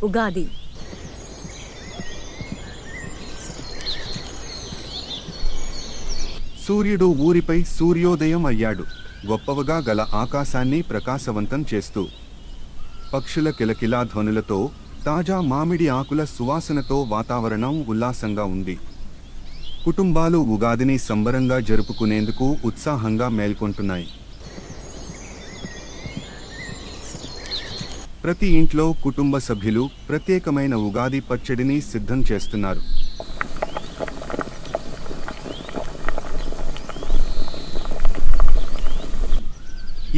ఉగాది. సూర్యుడు ఊరిపై సూర్యోదయం అయ్యాడు. గొప్పవగా గల ఆకాశాన్ని ప్రకాశవంతం చేస్తూ పక్షుల కిలకిలా ధ్వనులతో, తాజా మామిడి ఆకుల సువాసనతో వాతావరణం ఉల్లాసంగా ఉంది. కుటుంబాలు ఉగాదిని సంబరంగా జరుపుకునేందుకు ఉత్సాహంగా మేల్కొంటున్నాయి. ప్రతి ఇంట్లో కుటుంబ సభ్యులు ప్రత్యేకమైన ఉగాది పచ్చడిని సిద్ధం చేస్తున్నారు.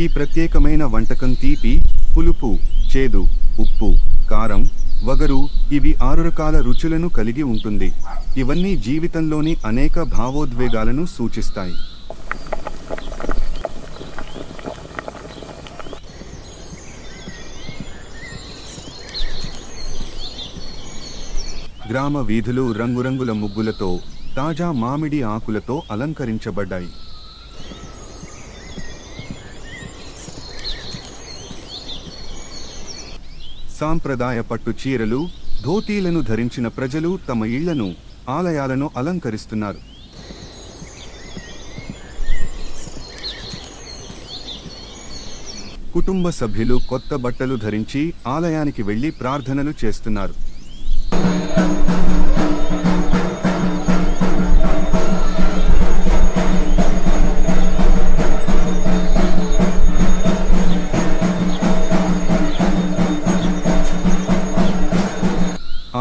ఈ ప్రత్యేకమైన వంటకం తీపి, పులుపు, చేదు, ఉప్పు, కారం, వగరు ఇవి 6 రకాల రుచులను కలిగి ఉంటుంది. ఇవన్నీ జీవితంలోని అనేక భావోద్వేగాలను సూచిస్తాయి. గ్రామ వీధులు రంగురంగుల ముగ్గులతో, తాజా మామిడి ఆకులతో అలంకరించబడ్డాయి. సాంప్రదాయ పట్టు చీరలు, ధోతీలను ధరించిన ప్రజలు తమ ఇళ్లను, ఆలయాలను అలంకరిస్తున్నారు. కుటుంబ సభ్యులు కొత్త బట్టలు ధరించి ఆలయానికి వెళ్లి ప్రార్థనలు చేస్తున్నారు.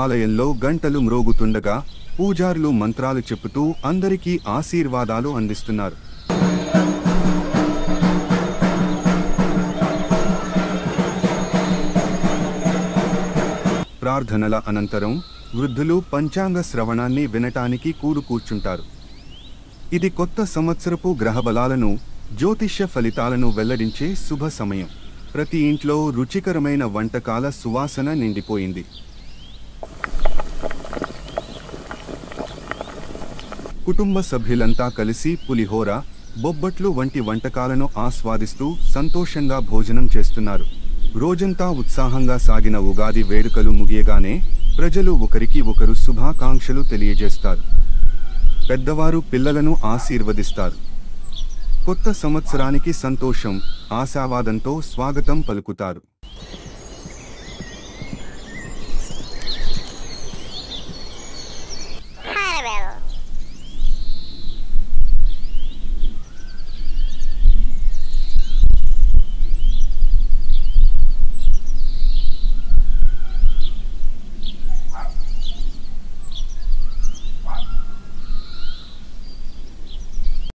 ఆలయంలో గంటలు మ్రోగుతుండగా పూజారులు మంత్రాలు చెప్పుతూ అందరికీ ఆశీర్వాదాలు అందిస్తున్నారు. ప్రార్థనల అనంతరం వృద్ధులు పంచాంగ శ్రవణాన్ని వినటానికి కూర్చుంటారు. ఇది కొత్త సంవత్సరపు గ్రహబలాలను, జ్యోతిష్య ఫలితాలను వెల్లడించే శుభ సమయం. ప్రతి ఇంట్లో రుచికరమైన వంటకాల సువాసన నిండిపోయింది. కుటుంబ సభ్యులంతా కలిసి పులిహోర, బొబ్బట్లు వంటి వంటకాలను ఆస్వాదిస్తూ సంతోషంగా భోజనం చేస్తున్నారు. రోజంతా ఉత్సాహంగా సాగిన ఉగాది వేడుకలు ముగియగానే ప్రజలు ఒకరికి ఒకరు శుభాకాంక్షలు తెలియజేస్తారు. పెద్దవారు పిల్లలను ఆశీర్వదిస్తారు. కొత్త సంవత్సరానికి సంతోషం, ఆశావాదంతో స్వాగతం పలుకుతారు.